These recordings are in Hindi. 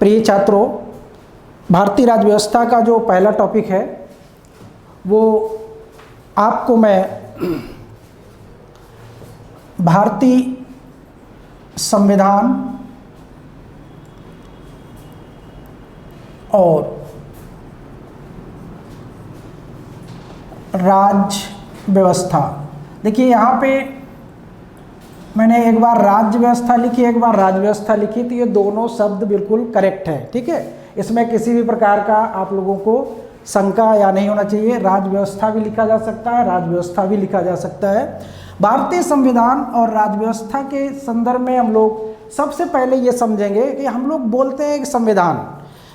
प्रिय छात्रों, भारतीय राज्य व्यवस्था का जो पहला टॉपिक है वो आपको मैं भारतीय संविधान और राज्य व्यवस्था, देखिए यहाँ पे मैंने एक बार राज्य व्यवस्था लिखी, एक बार राज्य व्यवस्था लिखी, तो ये दोनों शब्द बिल्कुल करेक्ट है। ठीक है, इसमें किसी भी प्रकार का आप लोगों को शंका या नहीं होना चाहिए। राज्य व्यवस्था भी लिखा जा सकता है, राज्य व्यवस्था भी लिखा जा सकता है। भारतीय संविधान और राज्य व्यवस्था के संदर्भ में हम लोग सबसे पहले ये समझेंगे कि हम लोग बोलते हैं कि संविधान,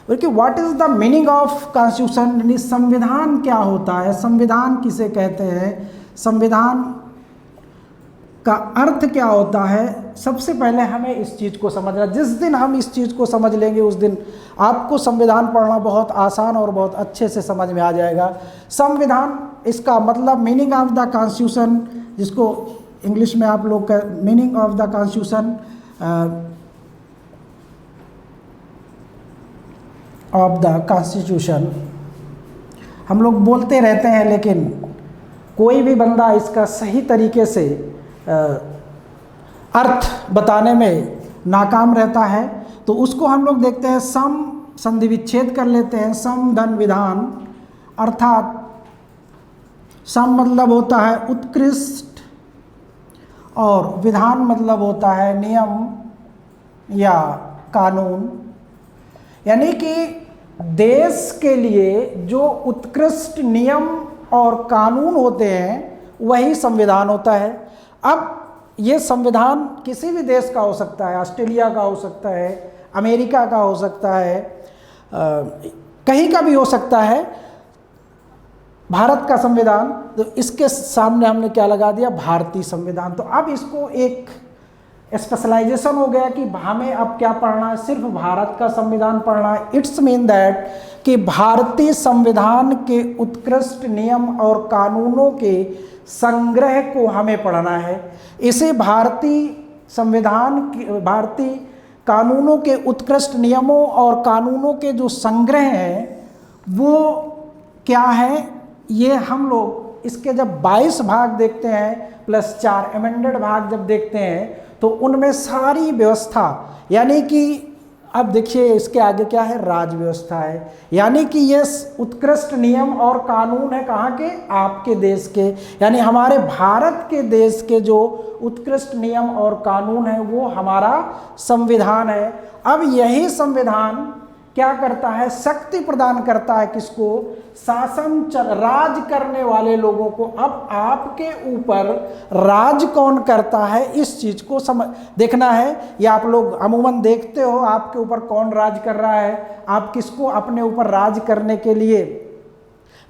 बल्कि what is the meaning of constitution, यानी संविधान क्या होता है, संविधान किसे कहते हैं, संविधान का अर्थ क्या होता है। सबसे पहले हमें इस चीज़ को समझना, जिस दिन हम इस चीज़ को समझ लेंगे उस दिन आपको संविधान पढ़ना बहुत आसान और बहुत अच्छे से समझ में आ जाएगा। संविधान, इसका मतलब मीनिंग ऑफ द कॉन्स्टिट्यूशन, जिसको इंग्लिश में आप लोग का meaning of the constitution of the constitution हम लोग बोलते रहते हैं, लेकिन कोई भी बंदा इसका सही तरीके से अर्थ बताने में नाकाम रहता है। तो उसको हम लोग देखते हैं, सम संधि विच्छेद कर लेते हैं, सम धन विधान, अर्थात सम मतलब होता है उत्कृष्ट और विधान मतलब होता है नियम या कानून, यानी कि देश के लिए जो उत्कृष्ट नियम और कानून होते हैं वही संविधान होता है। अब ये संविधान किसी भी देश का हो सकता है, ऑस्ट्रेलिया का हो सकता है, अमेरिका का हो सकता है, कहीं का भी हो सकता है। भारत का संविधान, तो इसके सामने हमने क्या लगा दिया, भारतीय संविधान। तो अब इसको एक स्पेशलाइजेशन हो गया कि हमें अब क्या पढ़ना है, सिर्फ भारत का संविधान पढ़ना है। इट्स मीन दैट कि भारतीय संविधान के उत्कृष्ट नियम और कानूनों के संग्रह को हमें पढ़ना है। इसे भारतीय संविधान के, भारतीय कानूनों के उत्कृष्ट नियमों और कानूनों के जो संग्रह हैं वो क्या है, ये हम लोग इसके जब 22 भाग देखते हैं प्लस 4 एमेंडेड भाग जब देखते हैं तो उनमें सारी व्यवस्था, यानी कि अब देखिए इसके आगे क्या है, राज्य व्यवस्था है, यानी कि ये उत्कृष्ट नियम और कानून है कहाँ के, आपके देश के, यानी हमारे भारत के देश के जो उत्कृष्ट नियम और कानून है वो हमारा संविधान है। अब यही संविधान क्या करता है, शक्ति प्रदान करता है किसको, शासन राज करने वाले लोगों को। अब आपके ऊपर राज कौन करता है इस चीज़ को देखना है। या आप लोग अमूमन देखते हो आपके ऊपर कौन राज कर रहा है, आप किसको अपने ऊपर राज करने के लिए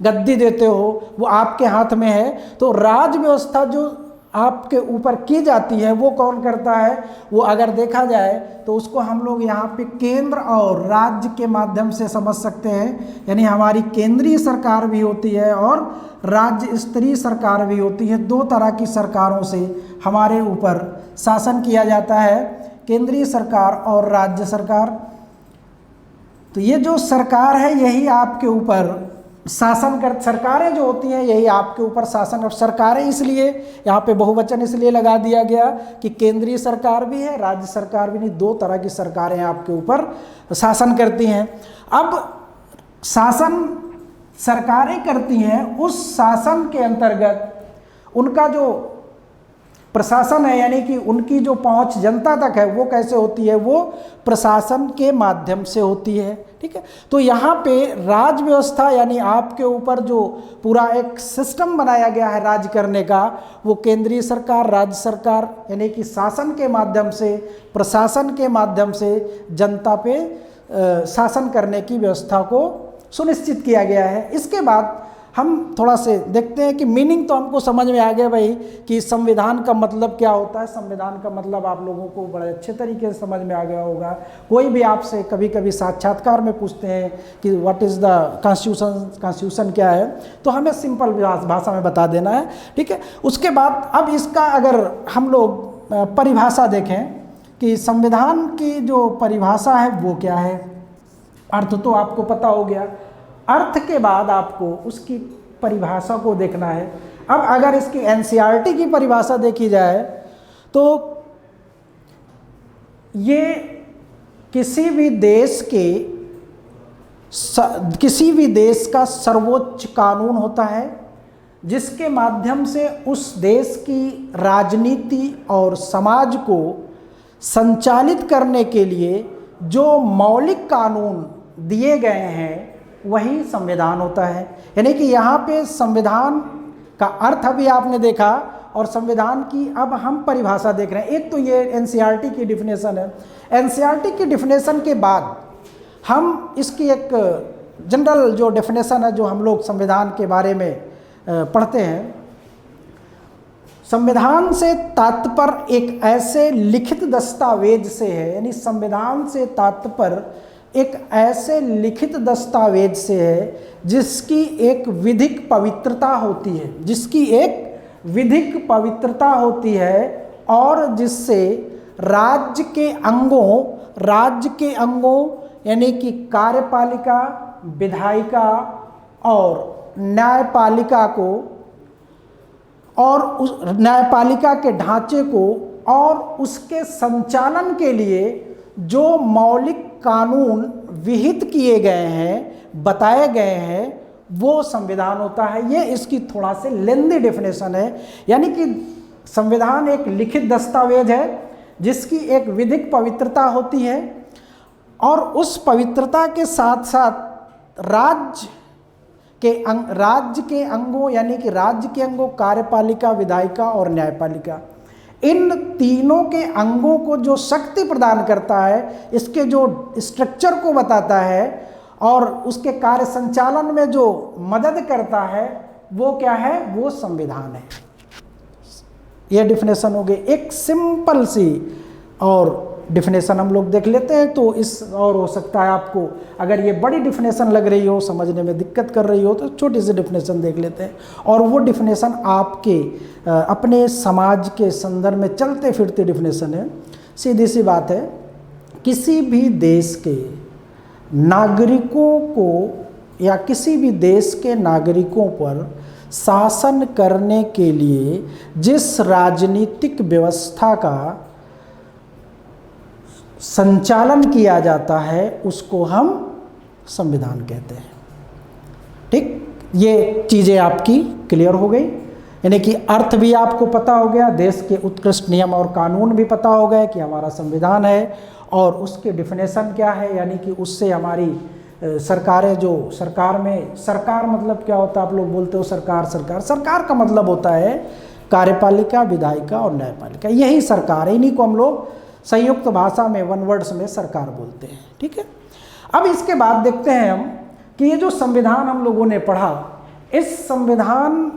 गद्दी देते हो, वो आपके हाथ में है। तो राज व्यवस्था जो आपके ऊपर की जाती है वो कौन करता है, वो अगर देखा जाए तो उसको हम लोग यहाँ पे केंद्र और राज्य के माध्यम से समझ सकते हैं। यानी हमारी केंद्रीय सरकार भी होती है और राज्य स्तरीय सरकार भी होती है। दो तरह की सरकारों से हमारे ऊपर शासन किया जाता है, केंद्रीय सरकार और राज्य सरकार। तो ये जो सरकार है यही आपके ऊपर शासन कर, सरकारें जो होती हैं यही आपके ऊपर शासन। और सरकारें इसलिए यहाँ पे बहुवचन इसलिए लगा दिया गया कि केंद्रीय सरकार भी है, राज्य सरकार भी नहीं, दो तरह की सरकारें आपके ऊपर शासन करती हैं। अब शासन सरकारें करती हैं, उस शासन के अंतर्गत उनका जो प्रशासन है, यानी कि उनकी जो पहुंच जनता तक है वो कैसे होती है, वो प्रशासन के माध्यम से होती है। ठीक है, तो यहाँ पे राज्य व्यवस्था यानी आपके ऊपर जो पूरा एक सिस्टम बनाया गया है राज करने का, वो केंद्रीय सरकार, राज्य सरकार यानी कि शासन के माध्यम से, प्रशासन के माध्यम से जनता पे शासन करने की व्यवस्था को सुनिश्चित किया गया है। इसके बाद हम थोड़ा से देखते हैं कि मीनिंग तो हमको समझ में आ गया भाई कि संविधान का मतलब क्या होता है। संविधान का मतलब आप लोगों को बड़े अच्छे तरीके से समझ में आ गया होगा। कोई भी आपसे कभी कभी साक्षात्कार में पूछते हैं कि what is the constitution, constitution क्या है, तो हमें सिंपल भाषा में बता देना है। ठीक है, उसके बाद अब इसका अगर हम लोग परिभाषा देखें कि संविधान की जो परिभाषा है वो क्या है, अर्थ तो आपको पता हो गया। अर्थ के बाद आपको उसकी परिभाषा को देखना है। अब अगर इसकी एनसीईआरटी की परिभाषा देखी जाए तो ये किसी भी देश का सर्वोच्च कानून होता है, जिसके माध्यम से उस देश की राजनीति और समाज को संचालित करने के लिए जो मौलिक कानून दिए गए हैं वही संविधान होता है। यानी कि यहाँ पे संविधान का अर्थ अभी आपने देखा और संविधान की अब हम परिभाषा देख रहे हैं। एक तो ये एनसीईआरटी की डिफिनेशन है। एनसीईआरटी की डिफिनेशन के बाद हम इसकी एक जनरल जो डेफिनेशन है जो हम लोग संविधान के बारे में पढ़ते हैं, संविधान से तात्पर्य एक ऐसे लिखित दस्तावेज से है, यानी संविधान से तात्पर्य एक ऐसे लिखित दस्तावेज से है जिसकी एक विधिक पवित्रता होती है, जिसकी एक विधिक पवित्रता होती है और जिससे राज्य के अंगों यानी कि कार्यपालिका, विधायिका और न्यायपालिका को और उस न्यायपालिका के ढांचे को और उसके संचालन के लिए जो मौलिक कानून विहित किए गए हैं, बताए गए हैं, वो संविधान होता है। ये इसकी थोड़ा से लेंदी डेफिनेशन है। यानी कि संविधान एक लिखित दस्तावेज है जिसकी एक विधिक पवित्रता होती है और उस पवित्रता के साथ साथ राज्य के अंगों यानी कि राज्य के अंगों कार्यपालिका, विधायिका और न्यायपालिका, इन तीनों के अंगों को जो शक्ति प्रदान करता है, इसके जो स्ट्रक्चर को बताता है और उसके कार्य संचालन में जो मदद करता है, वो क्या है? वो संविधान है। ये डिफिनेशन हो गई एक सिंपल सी। और डिफिनेशन हम लोग देख लेते हैं तो इस और हो सकता है आपको अगर ये बड़ी डिफिनेशन लग रही हो, समझने में दिक्कत कर रही हो, तो छोटी सी डिफिनेशन देख लेते हैं। और वो डिफिनेशन आपके अपने समाज के संदर्भ में चलते फिरते डिफिनेशन है। सीधी सी बात है, किसी भी देश के नागरिकों को या किसी भी देश के नागरिकों पर शासन करने के लिए जिस राजनीतिक व्यवस्था का संचालन किया जाता है उसको हम संविधान कहते हैं। ठीक, ये चीज़ें आपकी क्लियर हो गई। यानी कि अर्थ भी आपको पता हो गया, देश के उत्कृष्ट नियम और कानून भी पता हो गए कि हमारा संविधान है और उसके डिफिनेशन क्या है। यानी कि उससे हमारी सरकारें, जो सरकार में, सरकार मतलब क्या होता है? आप लोग बोलते हो सरकार का मतलब होता है कार्यपालिका, विधायिका और न्यायपालिका। यही सरकार है, इन्हीं को हम लोग संयुक्त भाषा में वन वर्ड्स में सरकार बोलते हैं। ठीक है, अब इसके बाद देखते हैं हम कि ये जो संविधान हम लोगों ने पढ़ा, इस संविधान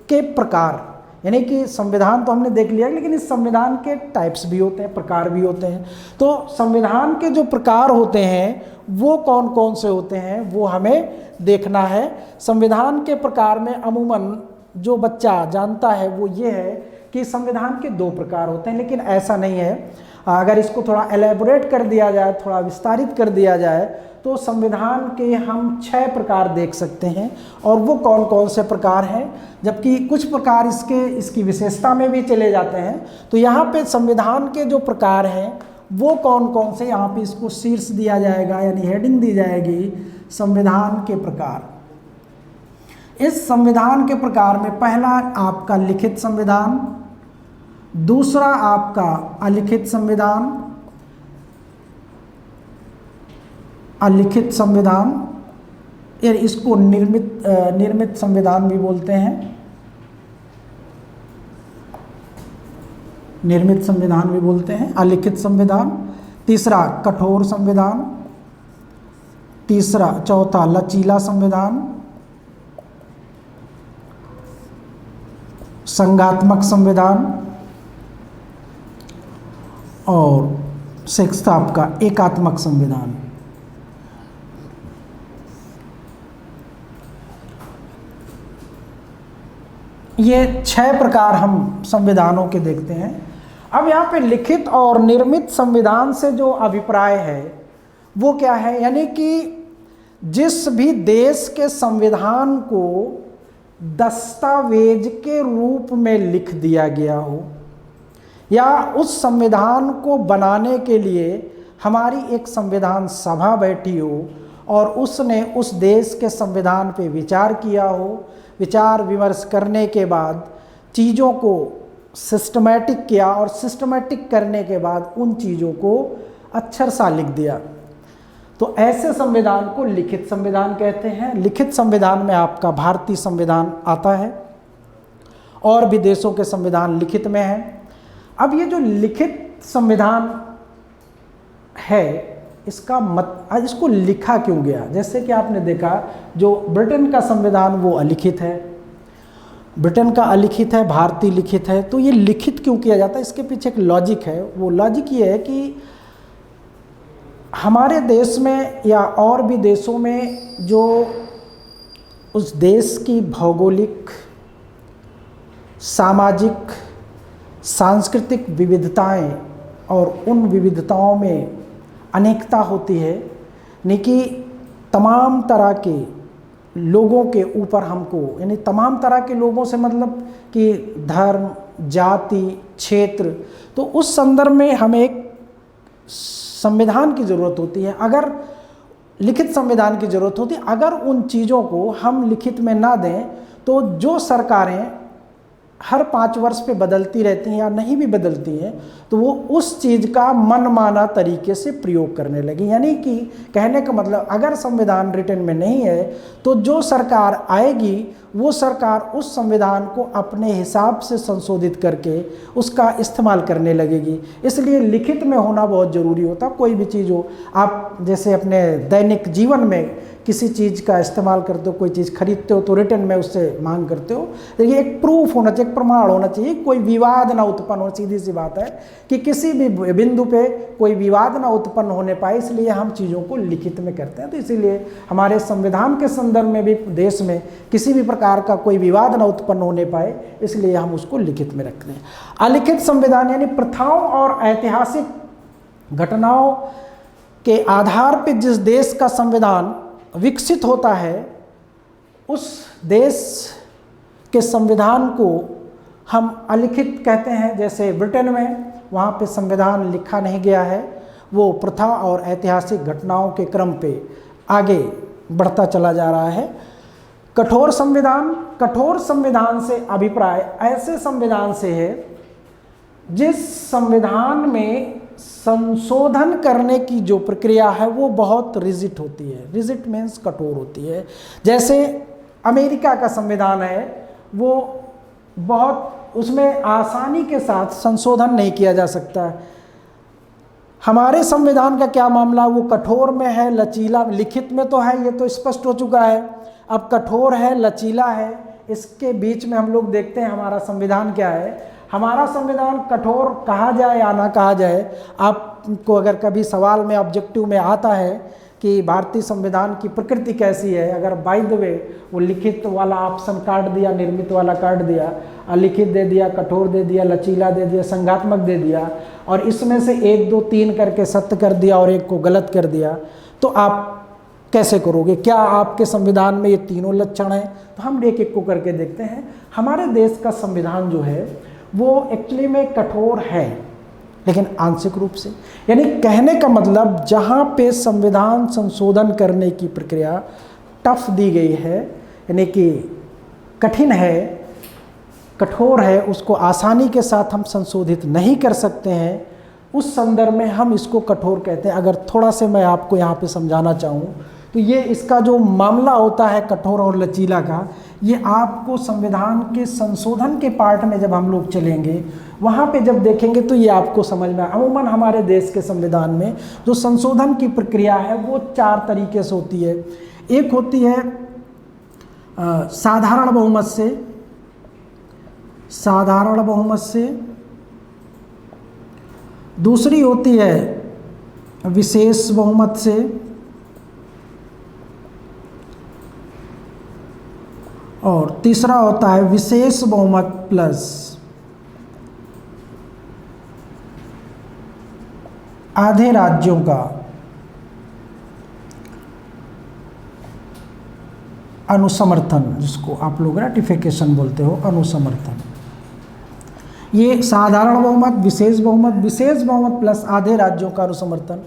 के प्रकार, यानी कि संविधान तो हमने देख लिया, लेकिन इस संविधान के टाइप्स भी होते हैं, प्रकार भी होते हैं। तो संविधान के जो प्रकार होते हैं वो कौन कौन से होते हैं वो हमें देखना है। संविधान के प्रकार में अमूमन जो बच्चा जानता है वो ये है कि संविधान के 2 प्रकार होते हैं, लेकिन ऐसा नहीं है। अगर इसको थोड़ा एलेबोरेट कर दिया जाए, थोड़ा विस्तारित कर दिया जाए, तो संविधान के हम 6 प्रकार देख सकते हैं। और वो कौन कौन से प्रकार हैं, जबकि कुछ प्रकार इसकी विशेषता में भी चले जाते हैं। तो यहाँ पे संविधान के जो प्रकार हैं वो कौन कौन से, यहाँ पे इसको शीर्ष दिया जाएगा, यानी हेडिंग दी जाएगी संविधान के प्रकार। इस संविधान के प्रकार में पहला आपका लिखित संविधान, दूसरा आपका अलिखित संविधान, अलिखित संविधान, या इसको निर्मित संविधान भी बोलते हैं, निर्मित संविधान भी बोलते हैं, अलिखित संविधान। तीसरा कठोर संविधान, चौथा लचीला संविधान, संघात्मक संविधान और 6 आपका एकात्मक संविधान। ये 6 प्रकार हम संविधानों के देखते हैं। अब यहाँ पे लिखित और निर्मित संविधान से जो अभिप्राय है वो क्या है, यानी कि जिस भी देश के संविधान को दस्तावेज के रूप में लिख दिया गया हो, या उस संविधान को बनाने के लिए हमारी एक संविधान सभा बैठी हो और उसने उस देश के संविधान पे विचार किया हो, विचार विमर्श करने के बाद चीज़ों को सिस्टमैटिक किया और सिस्टमैटिक करने के बाद उन चीज़ों को अक्षर सा लिख दिया, तो ऐसे संविधान को लिखित संविधान कहते हैं। लिखित संविधान में आपका भारतीय संविधान आता है, और भी देशों के संविधान लिखित में हैं। अब ये जो लिखित संविधान है, इसका इसको लिखा क्यों गया? जैसे कि आपने देखा जो ब्रिटेन का संविधान वो अलिखित है, ब्रिटेन का अलिखित है, भारतीय लिखित है। तो ये लिखित क्यों किया जाता है, इसके पीछे एक लॉजिक है। वो लॉजिक ये है कि हमारे देश में या और भी देशों में जो उस देश की भौगोलिक, सामाजिक, सांस्कृतिक विविधताएं और उन विविधताओं में अनेकता होती है, यानी कि तमाम तरह के लोगों के ऊपर हमको, यानी तमाम तरह के लोगों से मतलब कि धर्म, जाति, क्षेत्र, तो उस संदर्भ में हमें एक संविधान की ज़रूरत होती है। अगर लिखित संविधान की ज़रूरत होती है, अगर उन चीज़ों को हम लिखित में ना दें तो जो सरकारें हर 5 वर्ष पे बदलती रहती हैं या नहीं भी बदलती हैं, तो वो उस चीज़ का मनमाना तरीके से प्रयोग करने लगी। यानी कि कहने का मतलब, अगर संविधान रिटन में नहीं है तो जो सरकार आएगी वो सरकार उस संविधान को अपने हिसाब से संशोधित करके उसका इस्तेमाल करने लगेगी। इसलिए लिखित में होना बहुत ज़रूरी होता। कोई भी चीज़ हो, आप जैसे अपने दैनिक जीवन में किसी चीज़ का इस्तेमाल करते हो, कोई चीज़ खरीदते हो तो रिटर्न में उससे मांग करते हो, देखिए एक प्रूफ होना चाहिए, एक प्रमाण होना चाहिए, कोई विवाद ना उत्पन्न हो। सीधी सी बात है कि किसी भी बिंदु पे कोई विवाद ना उत्पन्न होने पाए, इसलिए हम चीज़ों को लिखित में करते हैं। तो इसीलिए हमारे संविधान के संदर्भ में भी देश में किसी भी प्रकार का कोई विवाद ना उत्पन्न होने पाए, इसलिए हम उसको लिखित में रखते हैं। अलिखित संविधान यानी प्रथाओं और ऐतिहासिक घटनाओं के आधार पर जिस देश का संविधान विकसित होता है, उस देश के संविधान को हम अलिखित कहते हैं। जैसे ब्रिटेन में, वहाँ पे संविधान लिखा नहीं गया है, वो प्रथा और ऐतिहासिक घटनाओं के क्रम पे आगे बढ़ता चला जा रहा है। कठोर संविधान, कठोर संविधान से अभिप्राय ऐसे संविधान से है जिस संविधान में संशोधन करने की जो प्रक्रिया है वो बहुत रिजिड होती है। रिजिड मीन्स कठोर होती है। जैसे अमेरिका का संविधान है, वो बहुत, उसमें आसानी के साथ संशोधन नहीं किया जा सकता। हमारे संविधान का क्या मामला, वो कठोर में है, लचीला, लिखित में तो है, ये तो स्पष्ट हो चुका है। अब कठोर है, लचीला है, इसके बीच में हम लोग देखते हैं हमारा संविधान क्या है। हमारा संविधान कठोर कहा जाए या ना कहा जाए, आपको अगर कभी सवाल में ऑब्जेक्टिव में आता है कि भारतीय संविधान की प्रकृति कैसी है, अगर बाय द वे वो लिखित वाला ऑप्शन काट दिया, निर्मित वाला काट दिया, अलिखित दे दिया, कठोर दे दिया, लचीला दे दिया, संघात्मक दे दिया, और इसमें से 1, 2, 3 करके सत्य कर दिया और एक को गलत कर दिया, तो आप कैसे करोगे? क्या आपके संविधान में ये तीनों लक्षण हैं? तो हम एक एक को करके देखते हैं। हमारे देश का संविधान जो है वो एक्चुअली में कठोर है, लेकिन आंशिक रूप से। यानी कहने का मतलब, जहाँ पे संविधान संशोधन करने की प्रक्रिया टफ दी गई है, यानी कि कठिन है, कठोर है, उसको आसानी के साथ हम संशोधित नहीं कर सकते हैं, उस संदर्भ में हम इसको कठोर कहते हैं। अगर थोड़ा से मैं आपको यहाँ पे समझाना चाहूँ तो ये इसका जो मामला होता है कठोर और लचीला का, ये आपको संविधान के संशोधन के पार्ट में जब हम लोग चलेंगे, वहाँ पे जब देखेंगे तो ये आपको समझ में। अमूमन हमारे देश के संविधान में जो संशोधन की प्रक्रिया है वो 4 तरीके से होती है। एक होती है साधारण बहुमत से, साधारण बहुमत से। दूसरी होती है विशेष बहुमत से, और तीसरा होता है विशेष बहुमत प्लस आधे राज्यों का अनुसमर्थन, जिसको आप लोग रैटिफिकेशन बोलते हो, अनुसमर्थन। ये साधारण बहुमत, विशेष बहुमत प्लस आधे राज्यों का अनुसमर्थन।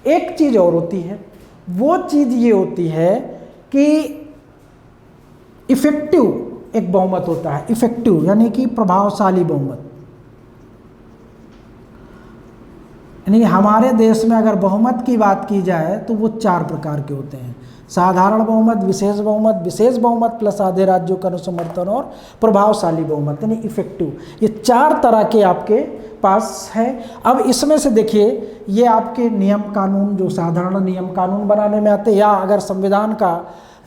एक चीज़ और होती है, वो चीज़ ये होती है कि इफेक्टिव एक बहुमत होता है, इफेक्टिव यानी कि प्रभावशाली बहुमत। यानी हमारे देश में अगर बहुमत की बात की जाए तो वो 4 प्रकार के होते हैं, साधारण बहुमत, विशेष बहुमत प्लस आधे राज्यों का अनुसमर्थन और प्रभावशाली बहुमत यानी इफेक्टिव। ये 4 तरह के आपके पास है। अब इसमें से देखिए, ये आपके नियम कानून जो साधारण नियम कानून बनाने में आते हैं, या अगर संविधान का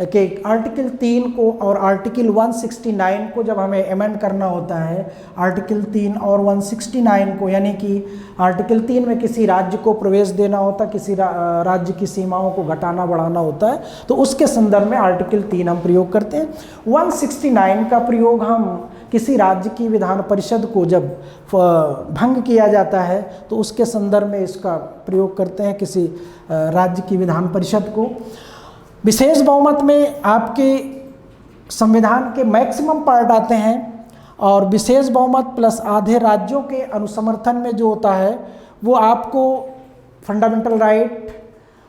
कि आर्टिकल 3 को और आर्टिकल 169 को जब हमें अमेंड करना होता है, आर्टिकल 3 और 169 को, यानी कि आर्टिकल 3 में किसी राज्य को प्रवेश देना होता है, किसी राज्य की सीमाओं को घटाना बढ़ाना होता है, तो उसके संदर्भ में आर्टिकल 3 हम प्रयोग करते हैं। 169 का प्रयोग हम किसी राज्य की विधान परिषद को जब भंग किया जाता है तो उसके संदर्भ में इसका प्रयोग करते हैं, किसी राज्य की विधान परिषद को। विशेष बहुमत में आपके संविधान के मैक्सिमम पार्ट आते हैं, और विशेष बहुमत प्लस आधे राज्यों के अनुसमर्थन में जो होता है वो आपको फंडामेंटल राइट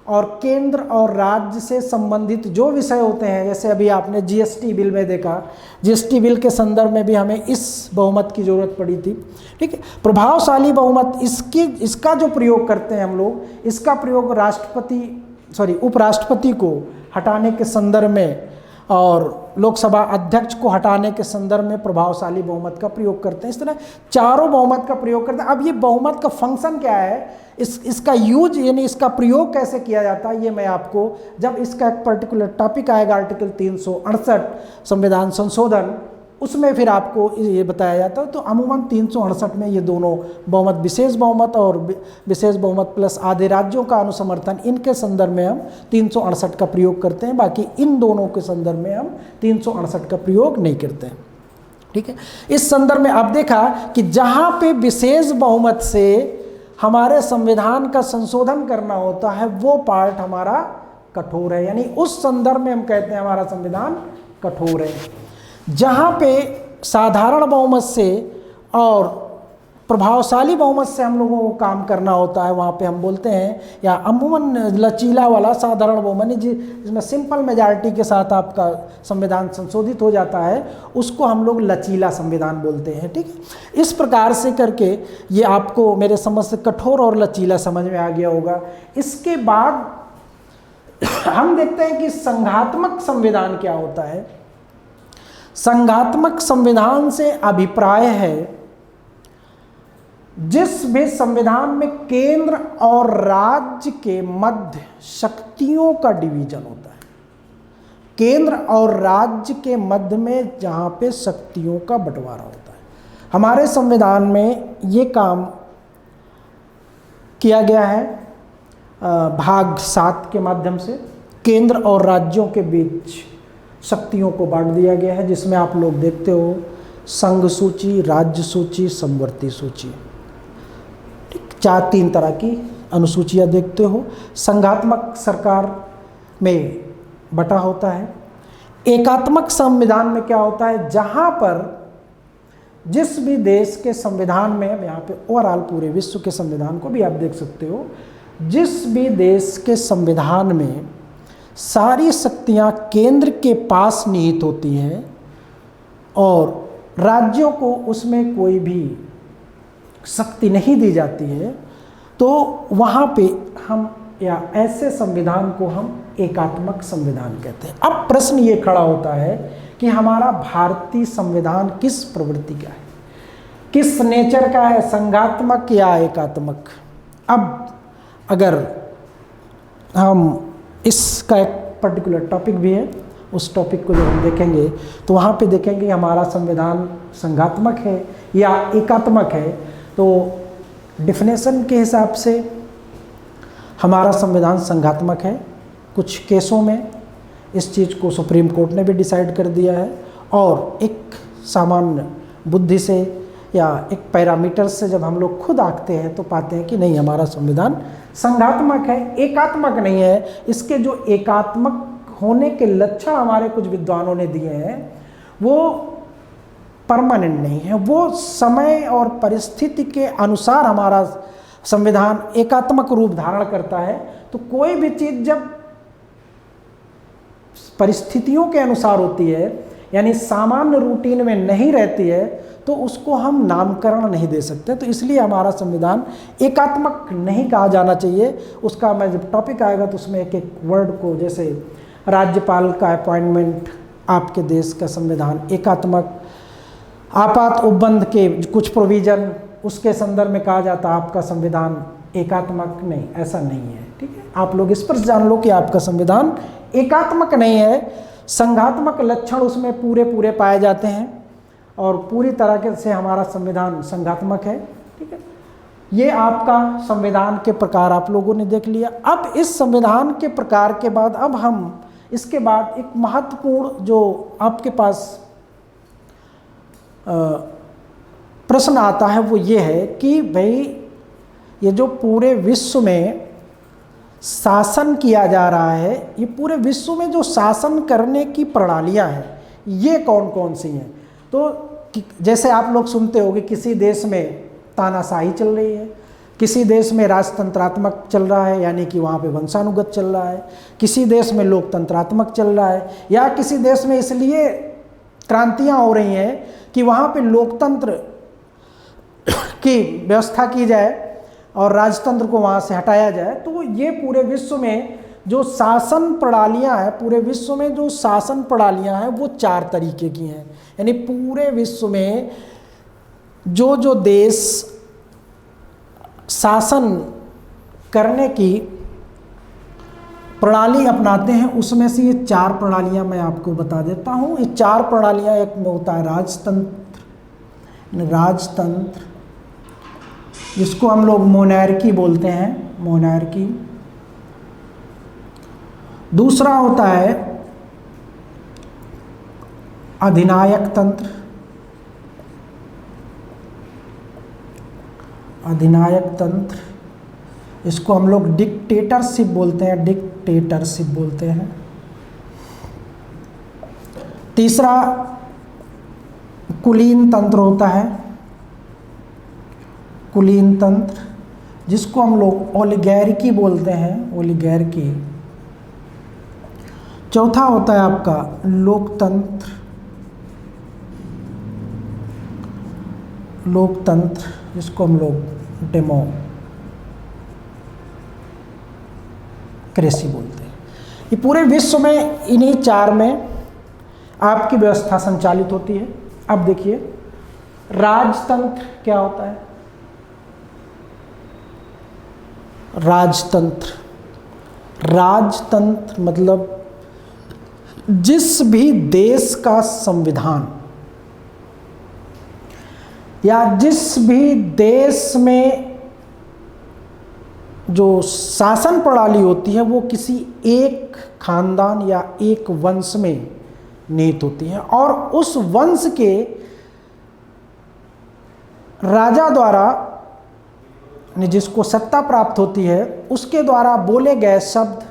और केंद्र और राज्य से संबंधित जो विषय होते हैं, जैसे अभी आपने जीएसटी बिल में देखा, जीएसटी बिल के संदर्भ में भी हमें इस बहुमत की ज़रूरत पड़ी थी। ठीक है। प्रभावशाली बहुमत, इसका जो प्रयोग करते हैं हम लोग, इसका प्रयोग उपराष्ट्रपति को हटाने के संदर्भ में और लोकसभा अध्यक्ष को हटाने के संदर्भ में प्रभावशाली बहुमत का प्रयोग करते हैं। इस तरह 4 बहुमत का प्रयोग करते हैं। अब ये बहुमत का फंक्शन क्या है, इसका यूज यानी इसका प्रयोग कैसे किया जाता है, ये मैं आपको जब इसका एक पर्टिकुलर टॉपिक आएगा, आर्टिकल 368 संविधान संशोधन, उसमें फिर आपको ये बताया जाता है। तो अमूमन 368 में ये दोनों बहुमत, विशेष बहुमत और विशेष बहुमत प्लस आधे राज्यों का अनुसमर्थन, इनके संदर्भ में हम 368 का प्रयोग करते हैं। बाकी इन दोनों के संदर्भ में हम 368 का प्रयोग नहीं करते हैं। ठीक है। इस संदर्भ में आप देखा कि जहाँ पे विशेष बहुमत से हमारे संविधान का संशोधन करना होता है, वो पार्ट हमारा कठोर है, यानी उस संदर्भ में हम कहते हैं हमारा संविधान कठोर है। जहाँ पे साधारण बहुमत से और प्रभावशाली बहुमत से हम लोगों को काम करना होता है, वहाँ पे हम बोलते हैं, या अमूमन लचीला वाला साधारण बहुमत जिसमें सिंपल मेजॉरिटी के साथ आपका संविधान संशोधित हो जाता है, उसको हम लोग लचीला संविधान बोलते हैं। ठीक है। इस प्रकार से करके ये आपको मेरे समझ से कठोर और लचीला समझ में आ गया होगा। इसके बाद हम देखते हैं कि संघात्मक संविधान क्या होता है। संघात्मक संविधान से अभिप्राय है जिस भी संविधान में केंद्र और राज्य के मध्य शक्तियों का डिवीजन होता है, केंद्र और राज्य के मध्य में जहां पे शक्तियों का बंटवारा होता है। हमारे संविधान में ये काम किया गया है भाग 7 के माध्यम से, केंद्र और राज्यों के बीच शक्तियों को बांट दिया गया है, जिसमें आप लोग देखते हो संघ सूची, राज्य सूची, समवर्ती सूची, 3 तरह की अनुसूचियाँ देखते हो। संघात्मक सरकार में बटा होता है। एकात्मक संविधान में क्या होता है, जहाँ पर जिस भी देश के संविधान में, यहाँ पे ओवरऑल पूरे विश्व के संविधान को भी आप देख सकते हो, जिस भी देश के संविधान में सारी शक्तियाँ केंद्र के पास निहित होती हैं और राज्यों को उसमें कोई भी शक्ति नहीं दी जाती है, तो वहाँ पे हम, या ऐसे संविधान को हम एकात्मक संविधान कहते हैं। अब प्रश्न ये खड़ा होता है कि हमारा भारतीय संविधान किस प्रवृत्ति का है, किस नेचर का है, संघात्मक या एकात्मक। अब अगर हम इसका एक पर्टिकुलर टॉपिक भी है, उस टॉपिक को जब हम देखेंगे तो वहाँ पे देखेंगे हमारा संविधान संघात्मक है या एकात्मक है। तो डिफिनेशन के हिसाब से हमारा संविधान संघात्मक है। कुछ केसों में इस चीज़ को सुप्रीम कोर्ट ने भी डिसाइड कर दिया है, और एक सामान्य बुद्धि से या एक पैरामीटर से जब हम लोग खुद आंकते हैं तो पाते हैं कि नहीं, हमारा संविधान संघात्मक है, एकात्मक नहीं है। इसके जो एकात्मक होने के लक्षण हमारे कुछ विद्वानों ने दिए हैं वो परमानेंट नहीं है, वो समय और परिस्थिति के अनुसार हमारा संविधान एकात्मक रूप धारण करता है। तो कोई भी चीज़ जब परिस्थितियों के अनुसार होती है, यानी सामान्य रूटीन में नहीं रहती है, तो उसको हम नामकरण नहीं दे सकते। तो इसलिए हमारा संविधान एकात्मक नहीं कहा जाना चाहिए। उसका मैं जब टॉपिक आएगा तो उसमें एक एक वर्ड को, जैसे राज्यपाल का अपॉइंटमेंट आपके देश का संविधान एकात्मक, आपात उपबंध के कुछ प्रोविजन उसके संदर्भ में कहा जाता है आपका संविधान एकात्मक नहीं, ऐसा नहीं है। ठीक है, आप लोग इस पर जान लो कि आपका संविधान एकात्मक नहीं है, संघात्मक लक्षण उसमें पूरे पूरे पाए जाते हैं और पूरी तरह से हमारा संविधान संघात्मक है। ठीक है, ये आपका संविधान के प्रकार आप लोगों ने देख लिया। अब इस संविधान के प्रकार के बाद अब हम इसके बाद एक महत्वपूर्ण जो आपके पास प्रश्न आता है वो ये है कि भाई ये जो पूरे विश्व में शासन किया जा रहा है, ये पूरे विश्व में जो शासन करने की प्रणालियां हैं ये कौन कौन सी हैं। तो जैसे आप लोग सुनते होंगे किसी देश में तानाशाही चल रही है, किसी देश में राजतंत्रात्मक चल रहा है, यानी कि वहाँ पे वंशानुगत चल रहा है, किसी देश में लोकतंत्रात्मक चल रहा है, या किसी देश में इसलिए क्रांतियाँ हो रही हैं कि वहाँ पे लोकतंत्र की व्यवस्था की जाए और राजतंत्र को वहाँ से हटाया जाए। तो ये पूरे विश्व में जो शासन प्रणालियाँ हैं, पूरे विश्व में जो शासन प्रणालियाँ हैं वो 4 तरीके की हैं। यानी पूरे विश्व में जो जो देश शासन करने की प्रणाली अपनाते हैं उसमें से ये 4 प्रणालियाँ मैं आपको बता देता हूँ। ये 4 प्रणालियाँ, एक में होता है राजतंत्र जिसको हम लोग मोनैर्की बोलते हैं, मोनैर्की। दूसरा होता है अधिनायक तंत्र, अधिनायक तंत्र इसको हम लोग डिक्टेटरशिप बोलते हैं, डिक्टेटरशिप बोलते हैं। तीसरा कुलीन तंत्र होता है, कुलीन तंत्र जिसको हम लोग ओलिगैर्की बोलते हैं, ओलिगैर्की। चौथा होता है आपका लोकतंत्र, लोकतंत्र जिसको हम लोग डेमोक्रेसी बोलते हैं। ये पूरे विश्व में इन्हीं 4 में आपकी व्यवस्था संचालित होती है। अब देखिए राजतंत्र क्या होता है। राजतंत्र, राजतंत्र मतलब जिस भी देश का संविधान या जिस भी देश में जो शासन प्रणाली होती है वो किसी एक खानदान या एक वंश में निहित होती है और उस वंश के राजा द्वारा जिसको सत्ता प्राप्त होती है उसके द्वारा बोले गए शब्द,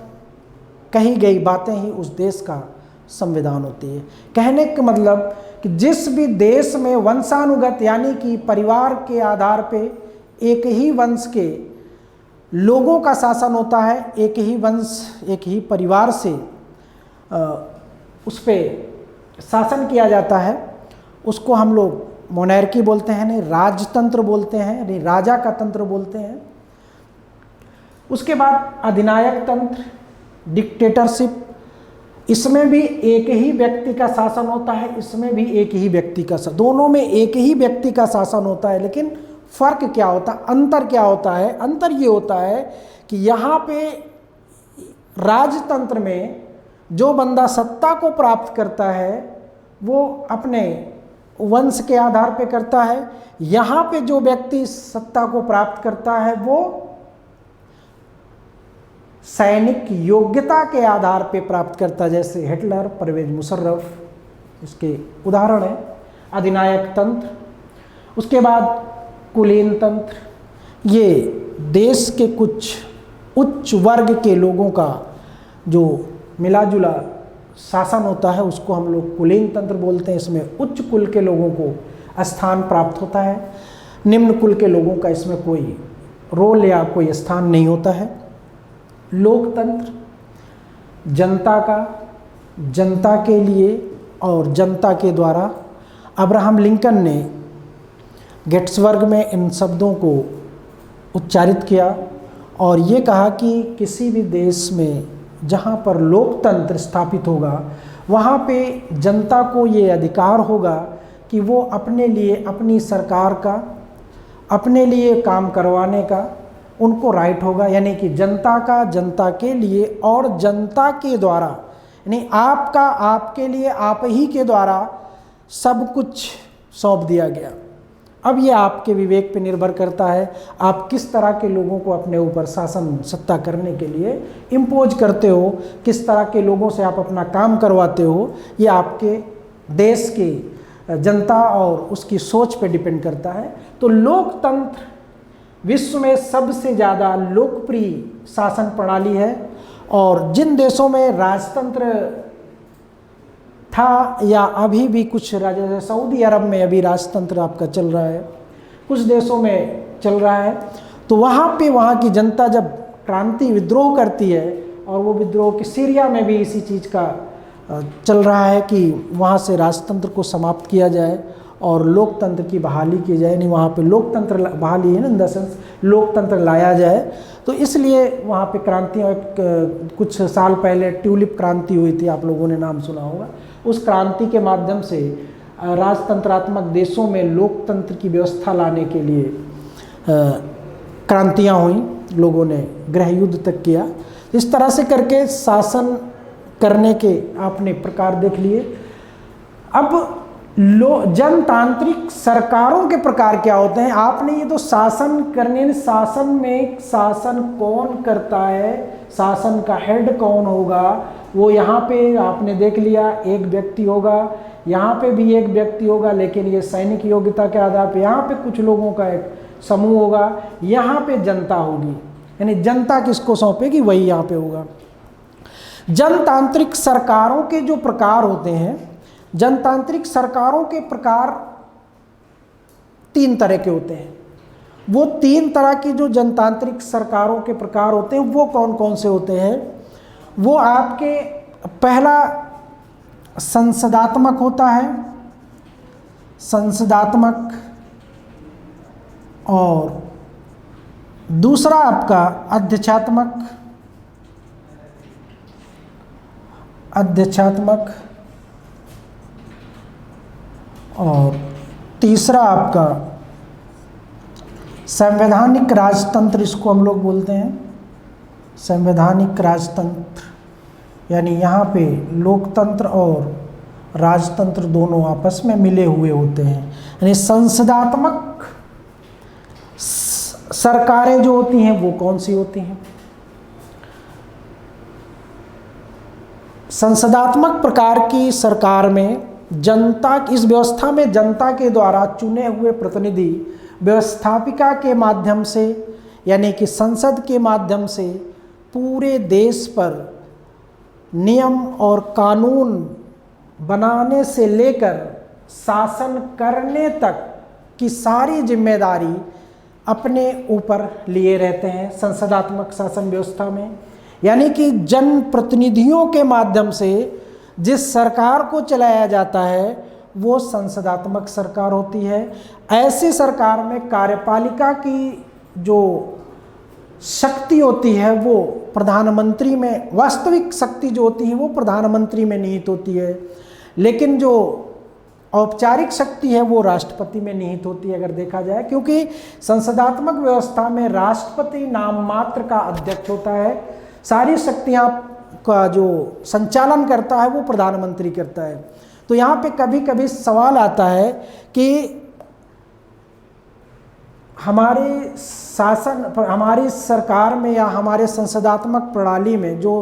कही गई बातें ही उस देश का संविधान होती है। कहने का मतलब कि जिस भी देश में वंशानुगत यानी कि परिवार के आधार पे एक ही वंश के लोगों का शासन होता है, एक ही वंश एक ही परिवार से उस पर शासन किया जाता है, उसको हम लोग मोनैर्की बोलते हैं, नहीं राजतंत्र बोलते हैं, नहीं राजा का तंत्र बोलते हैं। उसके बाद अधिनायक तंत्र, डिक्टेटरशिप, इसमें भी एक ही व्यक्ति का शासन होता है, इसमें भी एक ही व्यक्ति का, दोनों में एक ही व्यक्ति का शासन होता है। लेकिन फर्क क्या होता है, अंतर क्या होता है? अंतर ये होता है कि यहाँ पे राजतंत्र में जो बंदा सत्ता को प्राप्त करता है वो अपने वंश के आधार पे करता है, यहाँ पे जो व्यक्ति सत्ता को प्राप्त करता है वो सैनिक योग्यता के आधार पे प्राप्त करता है। जैसे हिटलर, परवेज मुशर्रफ इसके उदाहरण है। अधिनायक तंत्र, उसके बाद कुलीन तंत्र, ये देश के कुछ उच्च वर्ग के लोगों का जो मिला जुला शासन होता है उसको हम लोग कुलीन तंत्र बोलते हैं। इसमें उच्च कुल के लोगों को स्थान प्राप्त होता है, निम्न कुल के लोगों का इसमें कोई रोल या कोई स्थान नहीं होता है। लोकतंत्र जनता का, जनता के लिए और जनता के द्वारा। अब्राहम लिंकन ने गेट्सबर्ग में इन शब्दों को उच्चारित किया और ये कहा कि किसी भी देश में जहाँ पर लोकतंत्र स्थापित होगा वहाँ पे जनता को ये अधिकार होगा कि वो अपने लिए, अपनी सरकार का, अपने लिए काम करवाने का उनको राइट होगा। यानी कि जनता का जनता के लिए और जनता के द्वारा, यानी आपका आपके लिए, आप ही के द्वारा सब कुछ सौंप दिया गया। अब ये आपके विवेक पे निर्भर करता है, आप किस तरह के लोगों को अपने ऊपर शासन सत्ता करने के लिए इम्पोज करते हो, किस तरह के लोगों से आप अपना काम करवाते हो, ये आपके देश की जनता और उसकी सोच पे डिपेंड करता है। तो लोकतंत्र विश्व में सबसे ज़्यादा लोकप्रिय शासन प्रणाली है और जिन देशों में राजतंत्र था या अभी भी कुछ जैसे सऊदी अरब में अभी राजतंत्र आपका चल रहा है, कुछ देशों में चल रहा है, तो वहाँ पे वहाँ की जनता जब क्रांति विद्रोह करती है और वो विद्रोह कि सीरिया में भी इसी चीज़ का चल रहा है कि वहाँ से राजतंत्र को समाप्त किया जाए और लोकतंत्र की बहाली की जाए, नहीं वहाँ पे लोकतंत्र बहाली है ना, इन द सेंस लोकतंत्र लाया जाए। तो इसलिए वहाँ पे क्रांतियाँ, कुछ साल पहले ट्यूलिप क्रांति हुई थी, आप लोगों ने नाम सुना होगा। उस क्रांति के माध्यम से राजतंत्रात्मक देशों में लोकतंत्र की व्यवस्था लाने के लिए क्रांतियाँ हुई, लोगों ने गृह युद्ध तक किया। इस तरह से करके शासन करने के आपने प्रकार देख लिए। अब जनतांत्रिक सरकारों के प्रकार क्या होते हैं? आपने ये तो शासन करने, शासन में शासन कौन करता है, शासन का हेड कौन होगा, वो यहाँ पे आपने देख लिया एक व्यक्ति होगा, यहाँ पे भी एक व्यक्ति होगा, लेकिन ये सैनिक योग्यता के आधार पे यहाँ पे कुछ लोगों का एक समूह होगा, यहाँ पे जनता होगी, यानी जनता किसको सौंपेगी वही यहाँ पे होगा। जनतांत्रिक सरकारों के जो प्रकार होते हैं, जनतांत्रिक सरकारों के प्रकार 3 तरह के होते हैं। वो 3 तरह की जो जनतांत्रिक सरकारों के प्रकार होते हैं वो कौन कौन से होते हैं? वो आपके पहला संसदात्मक होता है, संसदात्मक, और दूसरा आपका अध्यक्षात्मक, अध्यक्षात्मक, और तीसरा आपका संवैधानिक राजतंत्र, इसको हम लोग बोलते हैं संवैधानिक राजतंत्र। यानी यहाँ पे लोकतंत्र और राजतंत्र दोनों आपस में मिले हुए होते हैं। यानी संसदात्मक सरकारें जो होती हैं वो कौन सी होती हैं? संसदात्मक प्रकार की सरकार में जनता, इस व्यवस्था में जनता के द्वारा चुने हुए प्रतिनिधि व्यवस्थापिका के माध्यम से, यानी कि संसद के माध्यम से पूरे देश पर नियम और कानून बनाने से लेकर शासन करने तक की सारी जिम्मेदारी अपने ऊपर लिए रहते हैं संसदात्मक शासन व्यवस्था में। यानी कि जनप्रतिनिधियों के माध्यम से जिस सरकार को चलाया जाता है वो संसदात्मक सरकार होती है। ऐसी सरकार में कार्यपालिका की जो शक्ति होती है वो प्रधानमंत्री में, वास्तविक शक्ति जो होती है वो प्रधानमंत्री में निहित होती है, लेकिन जो औपचारिक शक्ति है वो राष्ट्रपति में निहित होती है अगर देखा जाए, क्योंकि संसदात्मक व्यवस्था में राष्ट्रपति नाम मात्र का अध्यक्ष होता है, सारी शक्तियाँ का जो संचालन करता है वो प्रधानमंत्री करता है। तो यहाँ पे कभी कभी सवाल आता है कि हमारे शासन, हमारी सरकार में या हमारे संसदात्मक प्रणाली में जो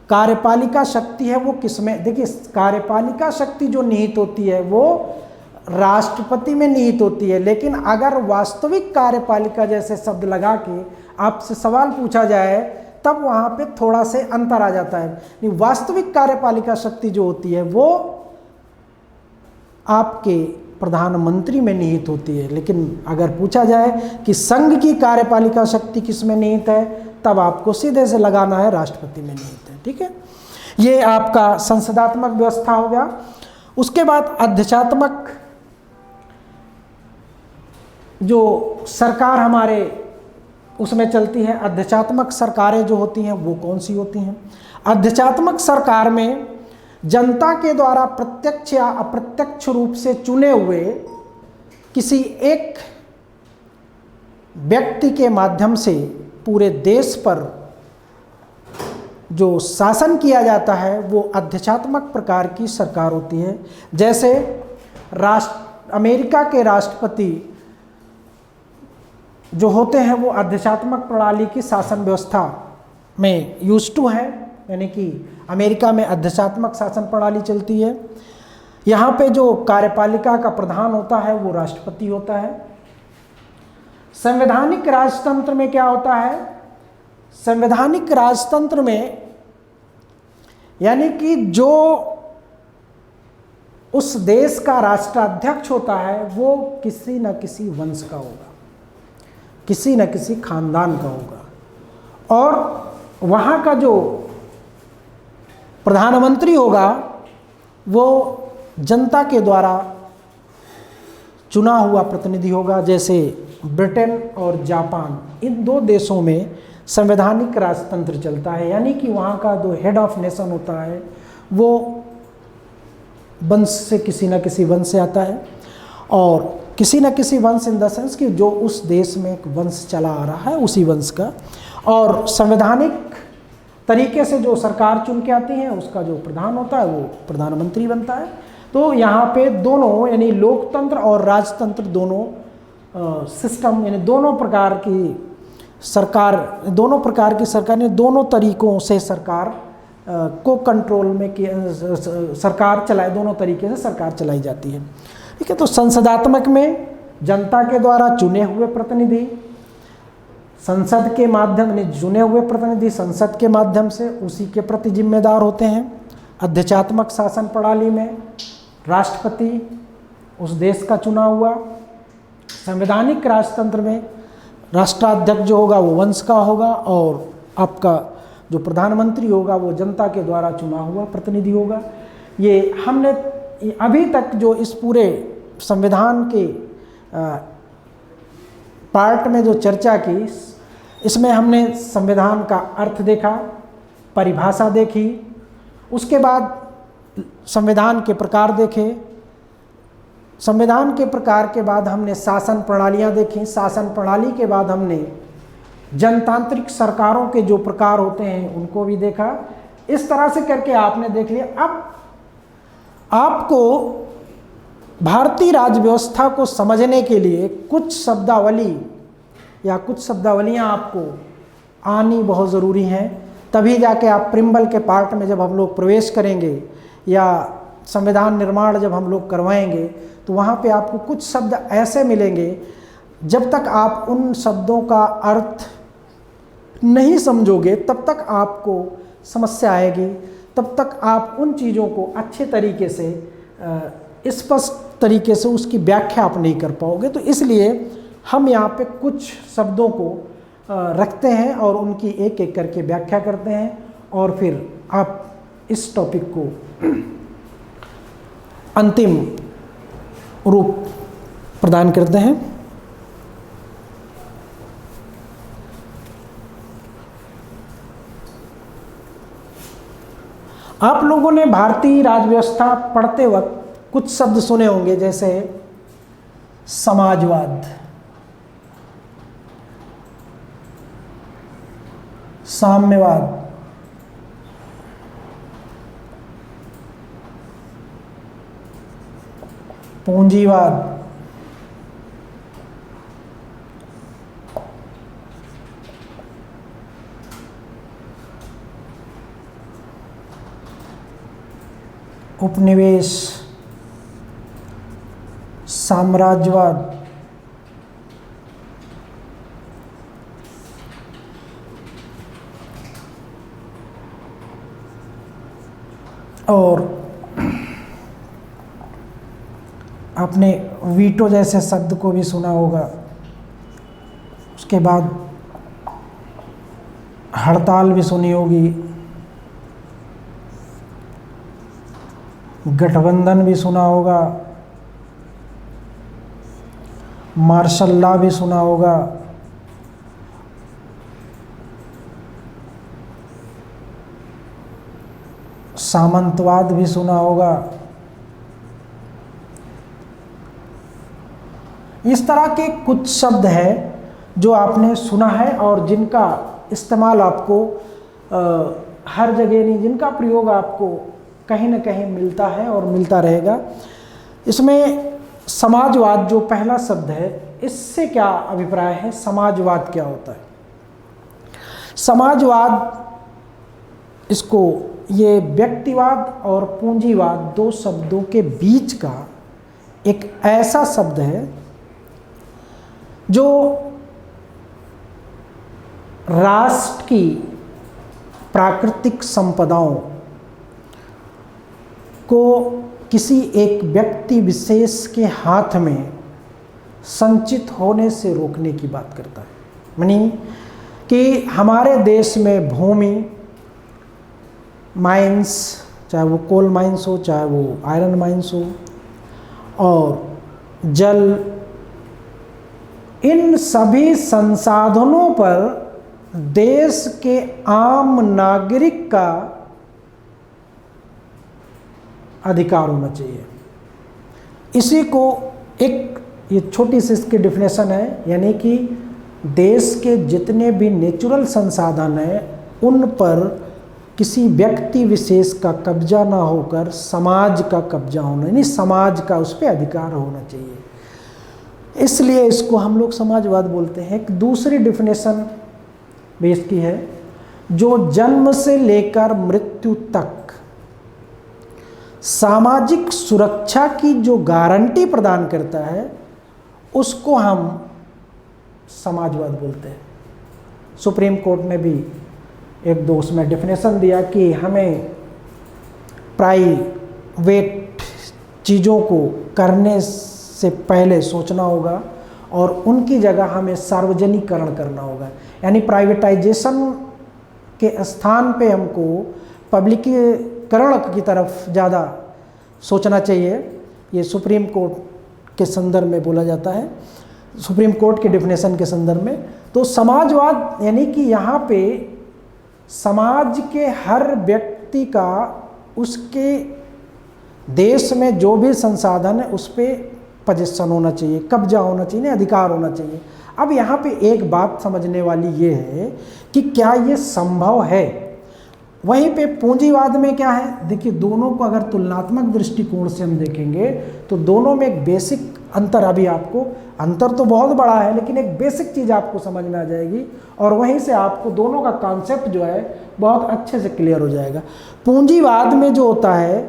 कार्यपालिका शक्ति है वो किसमें? देखिए, कार्यपालिका शक्ति जो निहित होती है वो राष्ट्रपति में निहित होती है, लेकिन अगर वास्तविक कार्यपालिका जैसे शब्द लगा के आपसे सवाल पूछा जाए तब वहाँ पे थोड़ा से अंतर आ जाता है। वास्तविक कार्यपालिका शक्ति जो होती है वो आपके प्रधानमंत्री में निहित होती है। लेकिन अगर पूछा जाए कि संघ की कार्यपालिका शक्ति किस में निहित है, तब आपको सीधे से लगाना है राष्ट्रपति में निहित है। ठीक है, ये आपका संसदात्मक व्यवस्था हो गया। उसके बाद अध्यक्षात्मक जो सरकार हमारे उसमें चलती है, अध्यक्षात्मक सरकारें जो होती हैं वो कौन सी होती हैं? अध्यक्षात्मक सरकार में जनता के द्वारा प्रत्यक्ष या अप्रत्यक्ष रूप से चुने हुए किसी एक व्यक्ति के माध्यम से पूरे देश पर जो शासन किया जाता है वो अध्यक्षात्मक प्रकार की सरकार होती है। जैसे अमेरिका के राष्ट्रपति जो होते हैं वो अध्यक्षात्मक प्रणाली की शासन व्यवस्था में यूज्ड टू है, यानी कि अमेरिका में अध्यक्षात्मक शासन प्रणाली चलती है। यहाँ पे जो कार्यपालिका का प्रधान होता है वो राष्ट्रपति होता है। संवैधानिक राजतंत्र में क्या होता है? संवैधानिक राजतंत्र में यानी कि जो उस देश का राष्ट्राध्यक्ष होता है वो किसी न किसी वंश का होगा, किसी न किसी खानदान का होगा, और वहाँ का जो प्रधानमंत्री होगा वो जनता के द्वारा चुना हुआ प्रतिनिधि होगा। जैसे ब्रिटेन और जापान, इन दो देशों में संवैधानिक राजतंत्र चलता है, यानी कि वहाँ का जो हेड ऑफ नेशन होता है वो वंश से किसी न किसी वंश से आता है, और किसी न किसी वंश इन द सेंस कि जो उस देश में एक वंश चला आ रहा है उसी वंश का। और संवैधानिक तरीके से जो सरकार चुन के आती है उसका जो प्रधान होता है वो प्रधानमंत्री बनता है। तो यहाँ पे दोनों यानी लोकतंत्र और राजतंत्र दोनों सिस्टम यानी दोनों प्रकार की सरकार ने दोनों तरीकों से सरकार को कंट्रोल में सरकार चलाए, दोनों तरीके से सरकार चलाई जाती है। ठीक है, तो संसदात्मक में जनता के द्वारा चुने हुए प्रतिनिधि संसद के माध्यम ने चुने हुए प्रतिनिधि संसद के माध्यम से उसी के प्रति जिम्मेदार होते हैं। अध्यक्षात्मक शासन प्रणाली में राष्ट्रपति उस देश का चुना हुआ, संवैधानिक राजतंत्र में राष्ट्राध्यक्ष जो होगा वो वंश का होगा, और आपका जो प्रधानमंत्री होगा वो जनता के द्वारा चुना हुआ प्रतिनिधि होगा। ये हमने अभी तक जो इस पूरे संविधान के पार्ट में जो चर्चा की, इसमें हमने संविधान का अर्थ देखा, परिभाषा देखी, उसके बाद संविधान के प्रकार देखे, संविधान के प्रकार के बाद हमने शासन प्रणालियाँ देखी, शासन प्रणाली के बाद हमने जनतांत्रिक सरकारों के जो प्रकार होते हैं उनको भी देखा। इस तरह से करके आपने देख लिया। अब आपको भारतीय राज्य व्यवस्था को समझने के लिए कुछ शब्दावली या कुछ शब्दावलियाँ आपको आनी बहुत ज़रूरी हैं, तभी जाके आप प्रिम्बल के पार्ट में जब हम लोग प्रवेश करेंगे या संविधान निर्माण जब हम लोग करवाएंगे तो वहाँ पे आपको कुछ शब्द ऐसे मिलेंगे, जब तक आप उन शब्दों का अर्थ नहीं समझोगे तब तक आपको समस्या आएगी, तब तक आप उन चीज़ों को अच्छे तरीके से स्पष्ट तरीके से उसकी व्याख्या आप नहीं कर पाओगे। तो इसलिए हम यहाँ पे कुछ शब्दों को रखते हैं और उनकी एक एक करके व्याख्या करते हैं, और फिर आप इस टॉपिक को अंतिम रूप प्रदान करते हैं। आप लोगों ने भारतीय राज्य व्यवस्था पढ़ते वक्त कुछ शब्द सुने होंगे, जैसे समाजवाद, साम्यवाद, पूंजीवाद, उपनिवेश, साम्राज्यवाद, और आपने वीटो जैसे शब्द को भी सुना होगा। उसके बाद हड़ताल भी सुनी होगी, गठबंधन भी सुना होगा, मार्शल लॉ भी सुना होगा, सामंतवाद भी सुना होगा। इस तरह के कुछ शब्द हैं जो आपने सुना है और जिनका इस्तेमाल आपको हर जगह नहीं, जिनका प्रयोग आपको कहीं ना कहीं मिलता है और मिलता रहेगा। इसमें समाजवाद जो पहला शब्द है, इससे क्या अभिप्राय है? समाजवाद क्या होता है? समाजवाद, इसको ये व्यक्तिवाद और पूंजीवाद दो शब्दों के बीच का एक ऐसा शब्द है जो राष्ट्र की प्राकृतिक संपदाओं को किसी एक व्यक्ति विशेष के हाथ में संचित होने से रोकने की बात करता है। यानी कि हमारे देश में भूमि, माइंस, चाहे वो कोल माइंस हो, चाहे वो आयरन माइंस हो, और जल, इन सभी संसाधनों पर देश के आम नागरिक का अधिकार होना चाहिए। इसी को एक ये छोटी सी इसकी डिफिनेशन है, यानी कि देश के जितने भी नेचुरल संसाधन हैं उन पर किसी व्यक्ति विशेष का कब्जा ना होकर समाज का कब्जा होना, यानी समाज का उस पर अधिकार होना चाहिए। इसलिए इसको हम लोग समाजवाद बोलते हैं। एक दूसरी डिफिनेशन भी इसकी है, जो जन्म से लेकर मृत्यु तक सामाजिक सुरक्षा की जो गारंटी प्रदान करता है उसको हम समाजवाद बोलते हैं। सुप्रीम कोर्ट ने भी एक दो उसमें डिफिनेशन दिया कि हमें प्राइवेट चीज़ों को करने से पहले सोचना होगा और उनकी जगह हमें सार्वजनिकरण करना होगा, यानी प्राइवेटाइजेशन के स्थान पे हमको पब्लिकीकरण की तरफ ज़्यादा सोचना चाहिए। ये सुप्रीम कोर्ट के संदर्भ में बोला जाता है, सुप्रीम कोर्ट के डिफिनेशन के संदर्भ में। तो समाजवाद यानी कि यहाँ पे समाज के हर व्यक्ति का उसके देश में जो भी संसाधन है उस पर पोजीशन होना चाहिए, कब्जा होना चाहिए, अधिकार होना चाहिए। अब यहाँ पे एक बात समझने वाली ये है कि क्या ये संभव है? वहीं पे पूंजीवाद में क्या है? देखिए, दोनों को अगर तुलनात्मक दृष्टिकोण से हम देखेंगे तो दोनों में एक बेसिक अंतर, अभी आपको अंतर तो बहुत बड़ा है लेकिन एक बेसिक चीज़ आपको समझ में आ जाएगी और वहीं से आपको दोनों का कॉन्सेप्ट जो है बहुत अच्छे से क्लियर हो जाएगा। पूंजीवाद में जो होता है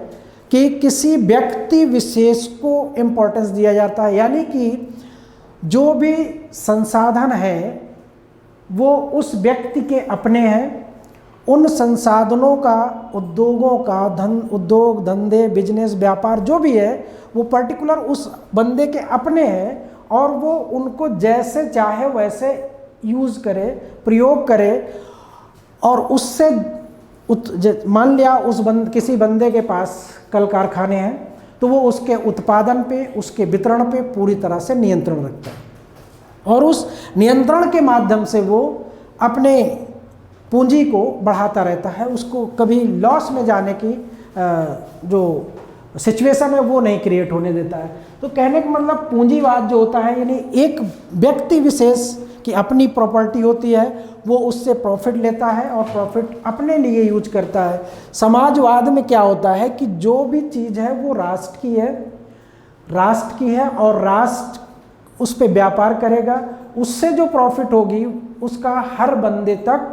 कि किसी व्यक्ति विशेष को इम्पोर्टेंस दिया जाता है, यानी कि जो भी संसाधन है वो उस व्यक्ति के अपने हैं, उन संसाधनों का, उद्योगों का, उद्योग धंधे, बिजनेस, व्यापार जो भी है वो पर्टिकुलर उस बंदे के अपने हैं और वो उनको जैसे चाहे वैसे यूज़ करे, प्रयोग करे। और उससे मान लिया किसी बंदे के पास कल कारखाने हैं तो वो उसके उत्पादन पे, उसके वितरण पे पूरी तरह से नियंत्रण रखता है और उस नियंत्रण के माध्यम से वो अपने पूंजी को बढ़ाता रहता है, उसको कभी लॉस में जाने की जो सिचुएशन है वो नहीं क्रिएट होने देता है। तो कहने का मतलब पूंजीवाद जो होता है, यानी एक व्यक्ति विशेष की अपनी प्रॉपर्टी होती है, वो उससे प्रॉफिट लेता है और प्रॉफिट अपने लिए यूज करता है। समाजवाद में क्या होता है कि जो भी चीज़ है वो राष्ट्र की है और राष्ट्र उस पर व्यापार करेगा, उससे जो प्रॉफिट होगी उसका हर बंदे तक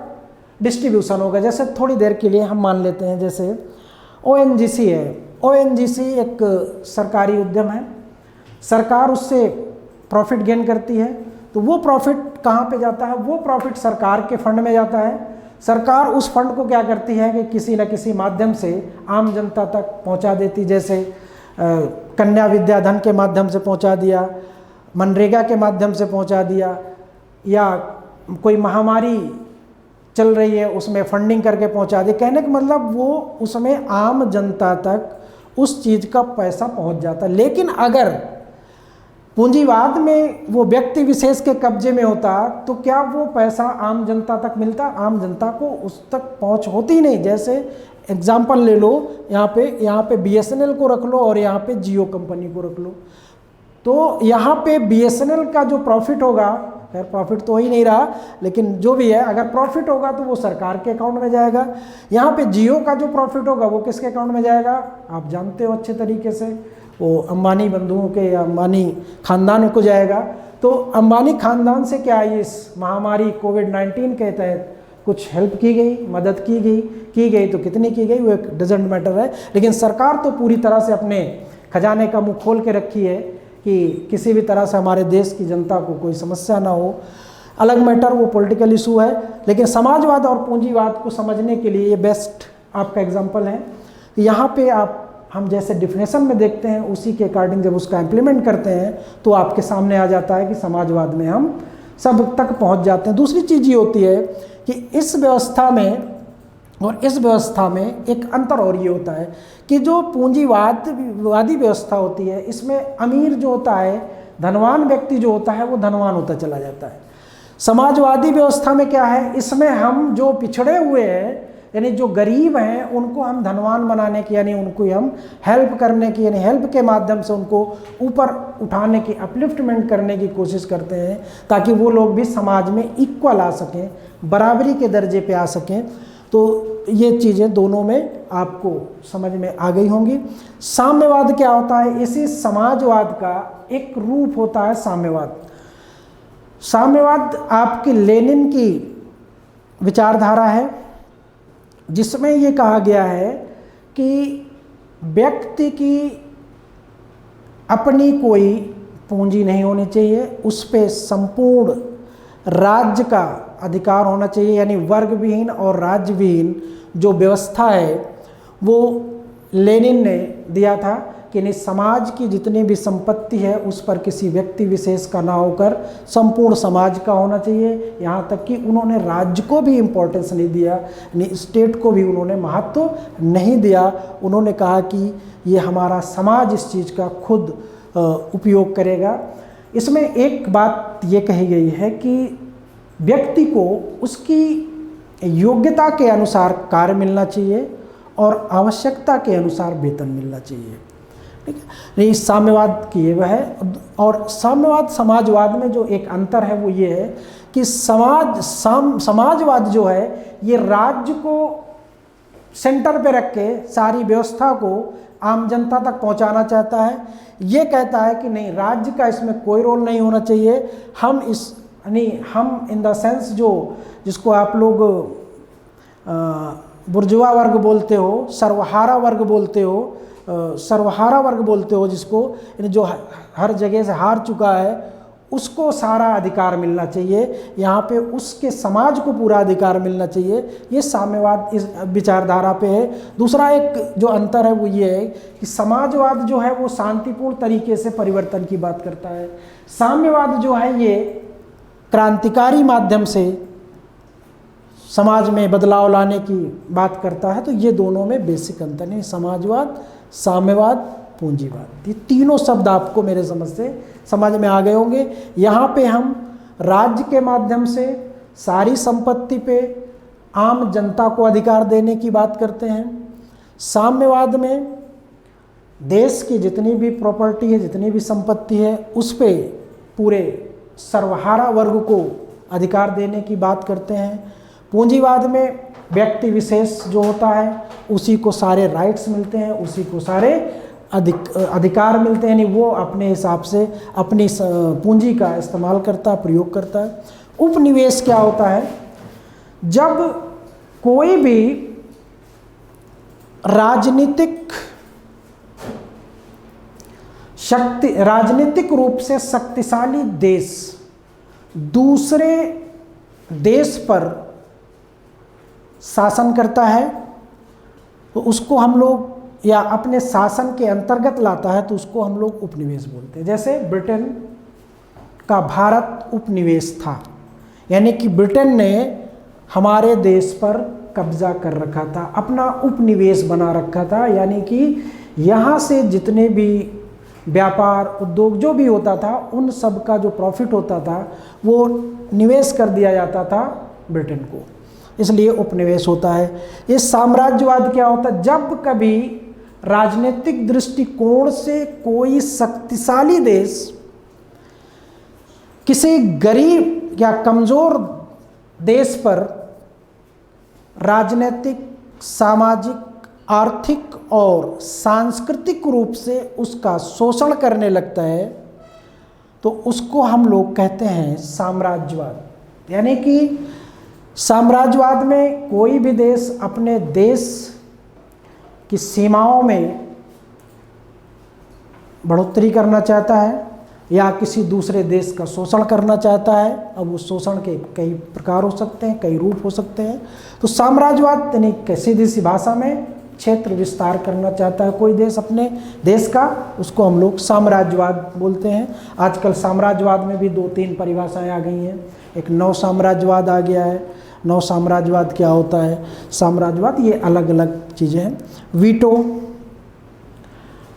डिस्ट्रीब्यूशन होगा। जैसे थोड़ी देर के लिए हम मान लेते हैं, जैसे ONGC है, ONGC एक सरकारी उद्यम है, सरकार उससे प्रॉफिट गेन करती है, तो वो प्रॉफिट कहाँ पे जाता है? वो प्रॉफिट सरकार के फंड में जाता है। सरकार उस फंड को क्या करती है कि किसी न किसी माध्यम से आम जनता तक पहुंचा देती, जैसे कन्या विद्याधन के माध्यम से पहुंचा दिया, मनरेगा के माध्यम से पहुंचा दिया, या कोई महामारी चल रही है उसमें फंडिंग करके पहुंचा दी। कहने का मतलब वो उसमें आम जनता तक उस चीज़ का पैसा पहुंच जाता। लेकिन अगर पूंजीवाद में वो व्यक्ति विशेष के कब्जे में होता तो क्या वो पैसा आम जनता तक मिलता? आम जनता को उस तक पहुंच होती नहीं। जैसे एग्जाम्पल ले लो, यहाँ पे BSNL को रख लो और यहाँ पे जियो कंपनी को रख लो। तो यहाँ पे BSNL का जो प्रॉफिट होगा, खैर प्रॉफिट तो हो ही नहीं रहा, लेकिन जो भी है अगर प्रॉफिट होगा तो वो सरकार के अकाउंट में जाएगा। यहाँ पे जियो का जो प्रॉफिट होगा वो किसके अकाउंट में जाएगा? आप जानते हो अच्छे तरीके से, वो अंबानी बंधुओं के या अंबानी खानदान को जाएगा। तो अंबानी खानदान से क्या इस महामारी कोविड-19 के तहत कुछ हेल्प की गई, मदद की गई तो कितनी की गई वो एक डजेंट मैटर है। लेकिन सरकार तो पूरी तरह से अपने खजाने का मुंह खोल के रखी है कि किसी भी तरह से हमारे देश की जनता को कोई समस्या ना हो। अलग मैटर, वो पॉलिटिकल इशू है। लेकिन समाजवाद और पूंजीवाद को समझने के लिए ये बेस्ट आपका एग्जांपल है। यहाँ पे हम जैसे डिफिनेशन में देखते हैं उसी के अकॉर्डिंग जब उसका इम्प्लीमेंट करते हैं तो आपके सामने आ जाता है कि समाजवाद में हम सब तक पहुँच जाते हैं। दूसरी चीज़ ये होती है कि इस व्यवस्था में और इस व्यवस्था में एक अंतर और ये होता है कि जो पूंजीवादी व्यवस्था होती है इसमें अमीर जो होता है, धनवान व्यक्ति जो होता है वो धनवान होता चला जाता है। समाजवादी व्यवस्था में क्या है, इसमें हम जो पिछड़े हुए हैं यानी जो गरीब हैं उनको हम धनवान बनाने की, यानी उनको हम हेल्प करने की, यानी हेल्प के माध्यम से उनको ऊपर उठाने की, अपलिफ्टमेंट करने की कोशिश करते हैं ताकि वो लोग भी समाज में इक्वल आ सकें, बराबरी के दर्जे पे आ सकें। तो ये चीज़ें दोनों में आपको समझ में आ गई होंगी। साम्यवाद क्या होता है? इसी समाजवाद का एक रूप होता है साम्यवाद। साम्यवाद आपकी लेनिन की विचारधारा है जिसमें ये कहा गया है कि व्यक्ति की अपनी कोई पूंजी नहीं होनी चाहिए, उस पे संपूर्ण राज्य का अधिकार होना चाहिए। यानी वर्ग विहीन और राज्य विहीन जो व्यवस्था है वो लेनिन ने दिया था कि समाज की जितनी भी संपत्ति है उस पर किसी व्यक्ति विशेष का ना होकर संपूर्ण समाज का होना चाहिए। यहाँ तक कि उन्होंने राज्य को भी इम्पोर्टेंस नहीं दिया, स्टेट को भी उन्होंने महत्व नहीं दिया। उन्होंने कहा कि ये हमारा समाज इस चीज़ का खुद उपयोग करेगा। इसमें एक बात ये कही गई है कि व्यक्ति को उसकी योग्यता के अनुसार कार्य मिलना चाहिए और आवश्यकता के अनुसार वेतन मिलना चाहिए। ठीक है, इस साम्यवाद की ये वह है। और साम्यवाद समाजवाद में जो एक अंतर है वो ये है कि समाजवाद जो है ये राज्य को सेंटर पे रख के सारी व्यवस्था को आम जनता तक पहुंचाना चाहता है। ये कहता है कि नहीं, राज्य का इसमें कोई रोल नहीं होना चाहिए। हम इन द सेंस जो जिसको आप लोग बुर्जुआ वर्ग बोलते हो, सर्वहारा वर्ग बोलते हो, जिसको जो हर जगह से हार चुका है उसको सारा अधिकार मिलना चाहिए। यहाँ पे उसके समाज को पूरा अधिकार मिलना चाहिए। ये साम्यवाद इस विचारधारा पे है। दूसरा एक जो अंतर है वो ये है कि समाजवाद जो है वो शांतिपूर्ण तरीके से परिवर्तन की बात करता है। साम्यवाद जो है ये क्रांतिकारी माध्यम से समाज में बदलाव लाने की बात करता है। तो ये दोनों में बेसिक अंतर है, समाजवाद, साम्यवाद, पूंजीवाद। ये तीनों शब्द आपको मेरे समझ में आ गए होंगे। यहाँ पे हम राज्य के माध्यम से सारी संपत्ति पे आम जनता को अधिकार देने की बात करते हैं। साम्यवाद में देश की जितनी भी प्रॉपर्टी है, जितनी भी संपत्ति है, उस पे पूरे सर्वहारा वर्ग को अधिकार देने की बात करते हैं। पूंजीवाद में व्यक्ति विशेष जो होता है उसी को सारे राइट्स मिलते हैं, उसी को सारे अधिकार मिलते हैं, यानी वो अपने हिसाब से अपनी पूंजी का इस्तेमाल करता है, प्रयोग करता है। उपनिवेश क्या होता है? जब कोई भी राजनीतिक रूप से शक्तिशाली देश दूसरे देश पर शासन करता है तो उसको हम लोग, या अपने शासन के अंतर्गत लाता है तो उसको हम लोग उपनिवेश बोलते हैं। जैसे ब्रिटेन का भारत उपनिवेश था, यानी कि ब्रिटेन ने हमारे देश पर कब्जा कर रखा था, अपना उपनिवेश बना रखा था, यानी कि यहाँ से जितने भी व्यापार उद्योग जो भी होता था उन सब का जो प्रॉफिट होता था वो निवेश कर दिया जाता था ब्रिटेन को, इसलिए उपनिवेश होता है। ये साम्राज्यवाद क्या होता है? जब कभी राजनीतिक दृष्टिकोण से कोई शक्तिशाली देश किसी गरीब या कमजोर देश पर राजनीतिक, सामाजिक, आर्थिक और सांस्कृतिक रूप से उसका शोषण करने लगता है तो उसको हम लोग कहते हैं साम्राज्यवाद। यानी कि साम्राज्यवाद में कोई भी देश अपने देश की सीमाओं में बढ़ोतरी करना चाहता है या किसी दूसरे देश का शोषण करना चाहता है। अब उस शोषण के कई प्रकार हो सकते हैं, कई रूप हो सकते हैं। तो साम्राज्यवाद यानी सीधी सी भाषा में क्षेत्र विस्तार करना चाहता है कोई देश अपने देश का, उसको हम लोग साम्राज्यवाद बोलते हैं। आजकल साम्राज्यवाद में भी 2-3 परिभाषाएं आ गई हैं। एक नव साम्राज्यवाद आ गया है। नव साम्राज्यवाद क्या होता है, साम्राज्यवाद, ये अलग अलग चीज़ें हैं।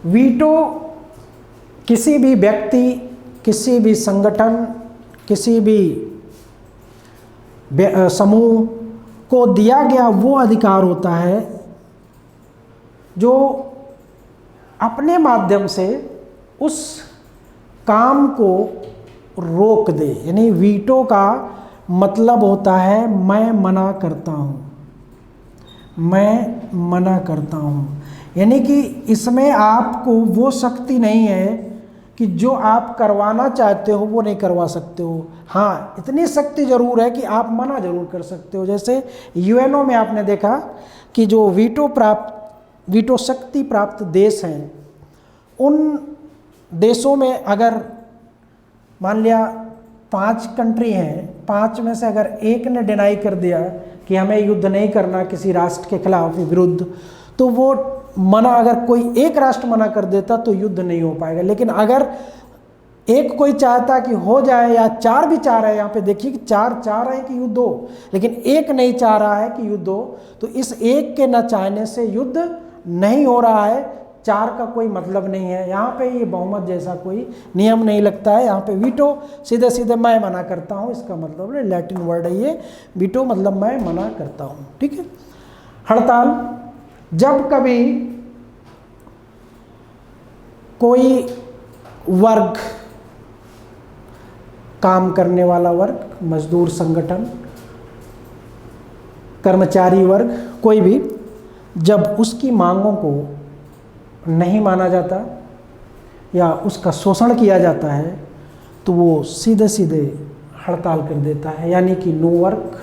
वीटो किसी भी व्यक्ति, किसी भी संगठन, किसी भी समूह को दिया गया वो अधिकार होता है जो अपने माध्यम से उस काम को रोक दे। यानी वीटो का मतलब होता है मैं मना करता हूँ, मैं मना करता हूँ। यानी कि इसमें आपको वो शक्ति नहीं है कि जो आप करवाना चाहते हो वो नहीं करवा सकते हो। हाँ, इतनी शक्ति ज़रूर है कि आप मना ज़रूर कर सकते हो। जैसे यूएनओ में आपने देखा कि जो वीटो शक्ति प्राप्त देश हैं, उन देशों में अगर मान लिया 5 कंट्री हैं, 5 में से अगर एक ने डिनाई कर दिया कि हमें युद्ध नहीं करना किसी राष्ट्र के खिलाफ विरुद्ध, तो वो मना, अगर कोई एक राष्ट्र मना कर देता तो युद्ध नहीं हो पाएगा। लेकिन अगर एक कोई चाहता कि हो जाए या 4 भी चाह रहे हैं, यहाँ पे देखिए कि 4 चाह रहे हैं कि युद्ध हो, लेकिन एक नहीं चाह रहा है कि युद्ध हो, तो इस एक के न चाहने से युद्ध नहीं हो रहा है। 4 का कोई मतलब नहीं है। यहाँ पे ये बहुमत जैसा कोई नियम नहीं लगता है। यहाँ पे वीटो सीधे सीधे मैं मना करता हूँ, इसका मतलब है, लैटिन वर्ड है ये वीटो, मतलब मैं मना करता हूँ। ठीक है। हड़ताल, जब कभी कोई वर्ग, काम करने वाला वर्ग, मजदूर संगठन, कर्मचारी वर्ग, कोई भी, जब उसकी मांगों को नहीं माना जाता या उसका शोषण किया जाता है तो वो सीधे सीधे हड़ताल कर देता है। यानी कि नो वर्क,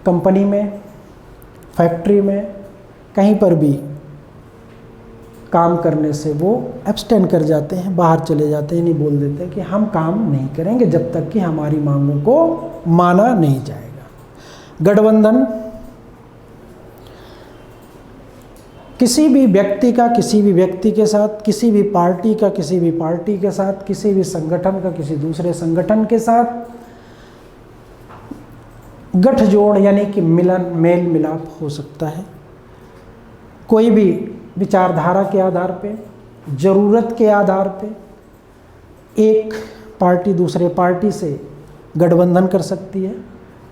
कंपनी में, फैक्ट्री में, कहीं पर भी काम करने से वो एब्सटेन कर जाते हैं, बाहर चले जाते हैं, नहीं बोल देते हैं कि हम काम नहीं करेंगे जब तक कि हमारी मांगों को माना नहीं जाएगा। गठबंधन, किसी भी व्यक्ति का किसी भी व्यक्ति के साथ, किसी भी पार्टी का किसी भी पार्टी के साथ, किसी भी संगठन का किसी दूसरे संगठन के साथ गठजोड़ यानी कि मिलन, मेल मिलाप हो सकता है। कोई भी विचारधारा के आधार पे, ज़रूरत के आधार पे एक पार्टी दूसरे पार्टी से गठबंधन कर सकती है।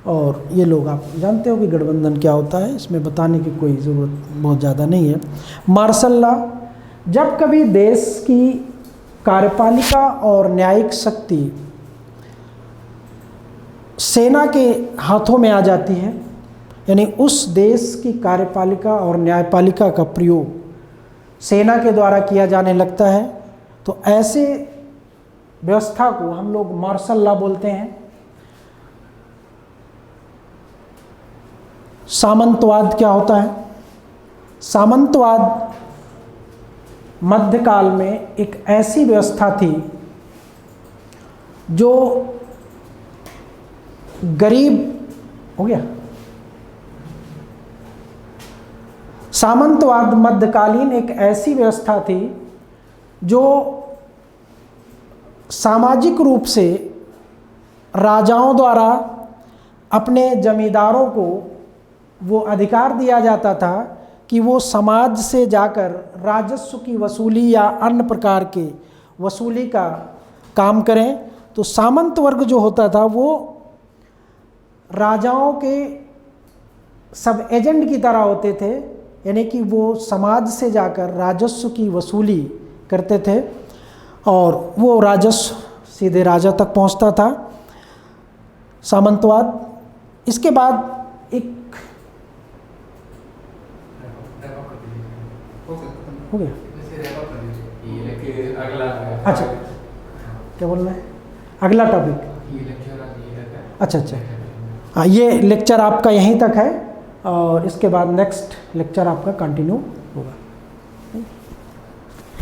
और ये लोग आप जानते हो कि गठबंधन क्या होता है, इसमें बताने की कोई ज़रूरत बहुत ज़्यादा नहीं है। मार्शल लॉ, जब कभी देश की कार्यपालिका और न्यायिक शक्ति सेना के हाथों में आ जाती है, यानी उस देश की कार्यपालिका और न्यायपालिका का प्रयोग सेना के द्वारा किया जाने लगता है, तो ऐसे व्यवस्था को हम लोग मार्शल लॉ बोलते हैं। सामंतवाद क्या होता है? सामंतवाद मध्यकाल में एक ऐसी व्यवस्था थी जो गरीब हो गया, सामंतवाद मध्यकालीन एक ऐसी व्यवस्था थी जो सामाजिक रूप से राजाओं द्वारा अपने जमींदारों को वो अधिकार दिया जाता था कि वो समाज से जाकर राजस्व की वसूली या अन्य प्रकार के वसूली का काम करें। तो सामंत वर्ग जो होता था वो राजाओं के सब एजेंट की तरह होते थे, यानी कि वो समाज से जाकर राजस्व की वसूली करते थे और वो राजस्व सीधे राजा तक पहुंचता था, सामंतवाद। इसके बाद एक हो गया, अच्छा क्या बोल रहे हैं, अगला टॉपिक, अच्छा अच्छा, हाँ ये लेक्चर आपका यहीं तक है और इसके बाद नेक्स्ट लेक्चर आपका कंटिन्यू होगा।